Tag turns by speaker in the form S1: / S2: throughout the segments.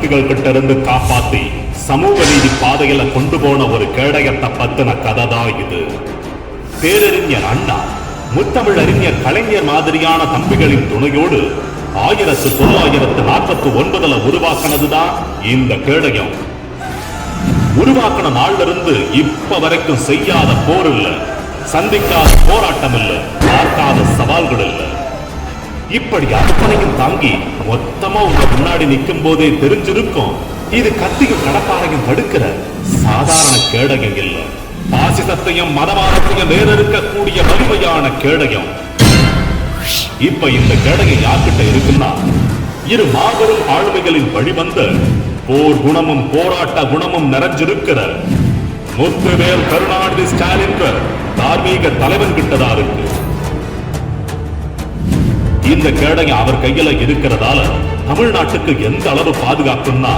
S1: சக்திகள் கிட்ட இருந்து காப்பாத்தி சமூக நீதி பாதையில கொண்டு போன ஒரு கேடயத்தை பத்தின கதை தான் இது. பேரறிஞர் அண்ணா, முத்தமிழ் அறிஞர் கலைஞர் மாதிரியான தம்பிகளின் துணையோடு 1949 உருவாக்கினதுதான் இந்த கேடயம். உருவாக்கின நாள்ல இருந்து இப்ப வரைக்கும் செய்யாத போர் இல்ல, சந்திக்காத போராட்டம் இல்ல, பார்க்காத சவால்கள் இல்ல. இப்படி அத்தனையும் தாங்கி மொத்தமா உங்க முன்னாடி நிற்கும் போதே தெரிஞ்சிருக்கும் இது கத்தியும் கடப்பாரையும் தடுக்கிற சாதாரண கேடயம் இல்ல, பாசிசத்தையும் மதவாதத்தையும் வேறறுக்கக்கூடிய வலிமையான கேடயம். இப்ப இந்த கேடயம் யார்கிட்ட இருக்குன்னா, இரு மாபெரும் ஆளுமைகளின் வழிவந்த போர் குணமும் போராட்ட குணமும் நிறைஞ்சிருக்கிற முத்துவேல் கருணாநிதி ஸ்டாலின் தார்மீக தலைவன் கிட்டதா இருக்கு. இந்த கேடயம் அவர் கையில இருக்கிறதால தமிழ்நாட்டுக்கு எந்த அளவு பாதுகாப்புன்னா,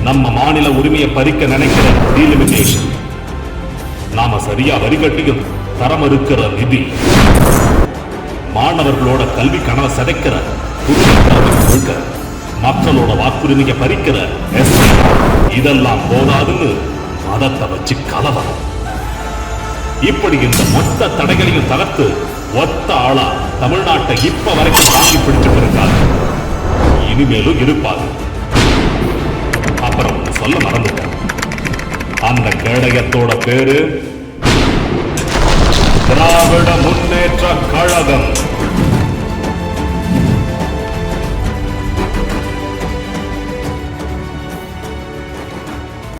S1: நம்ம மாநில உரிமையை பறிக்க நினைக்கிற டீலிமிட்டேஷன், நாம சரியா வரி கட்டியும் தரம் இருக்கிற நிதி, மாணவர்களோட கல்வி கனவை சிதைக்கிற புதிய மக்களோட வாக்குரிமையை பறிக்கிற எஸ்சி, இதெல்லாம் போதாதுன்னு மதத்தை வச்சு கலவரம். இப்படி இந்த மொத்த தடைகளையும் தகர்த்து ஒத்த ஆளா தமிழ்நாட்டை இப்ப வரைக்கும் தாங்கி பிடிச்சிட்டு இருக்காரு, இனிமேலும் இருப்பாரு. அப்புறம் சொல்ல மறந்துட்டேன், அந்த கேடயத்தோட பேரு திராவிட முன்னேற்ற கழகம்.